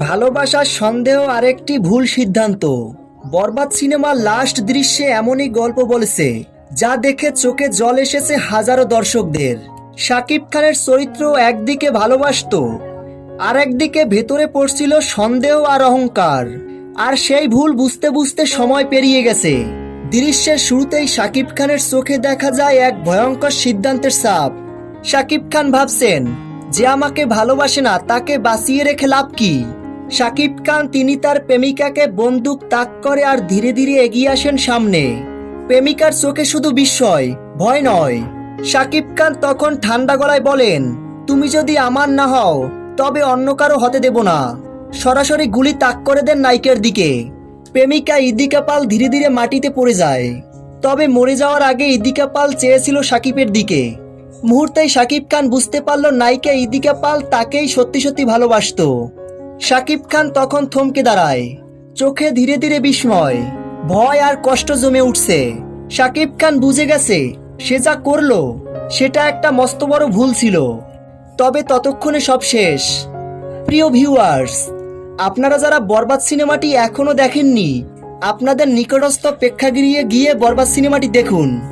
ভালোবাসার সন্দেহ আরেকটি ভুল সিদ্ধান্ত। বরবাদ সিনেমার লাস্ট দৃশ্যে এমনই গল্প বলেছে যা দেখে চোখে জল এসেছে হাজারো দর্শকদের। শাকিব খানের চরিত্র একদিকে ভালোবাসতো, আর একদিকে ভেতরে পড়ছিল সন্দেহ আর অহংকার। আর সেই ভুল বুঝতে বুঝতে সময় পেরিয়ে গেছে। দৃশ্যের শুরুতেই শাকিব খানের চোখে দেখা যায় এক ভয়ঙ্কর সিদ্ধান্তের ছাপ। শাকিব খান ভাবছেন, যে আমাকে ভালোবাসে না তাকে বাঁচিয়ে রেখে লাভ কি। শাকিব খান তিনি তার প্রেমিকাকে বন্দুক তাক করে আর ধীরে ধীরে এগিয়ে আসেন সামনে। প্রেমিকার চোখে শুধু বিস্ময়, ভয় নয়। শাকিব খান তখন ঠান্ডা গলায় বলেন, তুমি যদি আমার না হও তবে অন্য কারো হতে দেব না। সরাসরি গুলি তাক করে দেন নায়িকার দিকে। প্রেমিকা ইদিকা পাল ধীরে ধীরে মাটিতে পড়ে যায়। তবে মরে যাওয়ার আগে ইদিকা পাল চেয়েছিল শাকিবের দিকে। মুহূর্তেই শাকিব খান বুঝতে পারল নায়িকা ইদিকা পাল তাকেই সত্যি সত্যি ভালোবাসতো। শাকিব খান তখন থমকে দাঁড়ায়, চোখে ধীরে ধীরে বিস্ময়, ভয় আর কষ্ট জমে উঠছে। শাকিব খান বুঝে গেছে সে যা করলো সেটা একটা মস্ত বড় ভুল ছিল। তবে ততক্ষণে সব শেষ। প্রিয় ভিউয়ার্স, আপনারা যারা বরবাদ সিনেমাটি এখনো দেখেননি, আপনাদের নিকটস্থ প্রেক্ষাগৃহে গিয়ে বরবাদ সিনেমাটি দেখুন।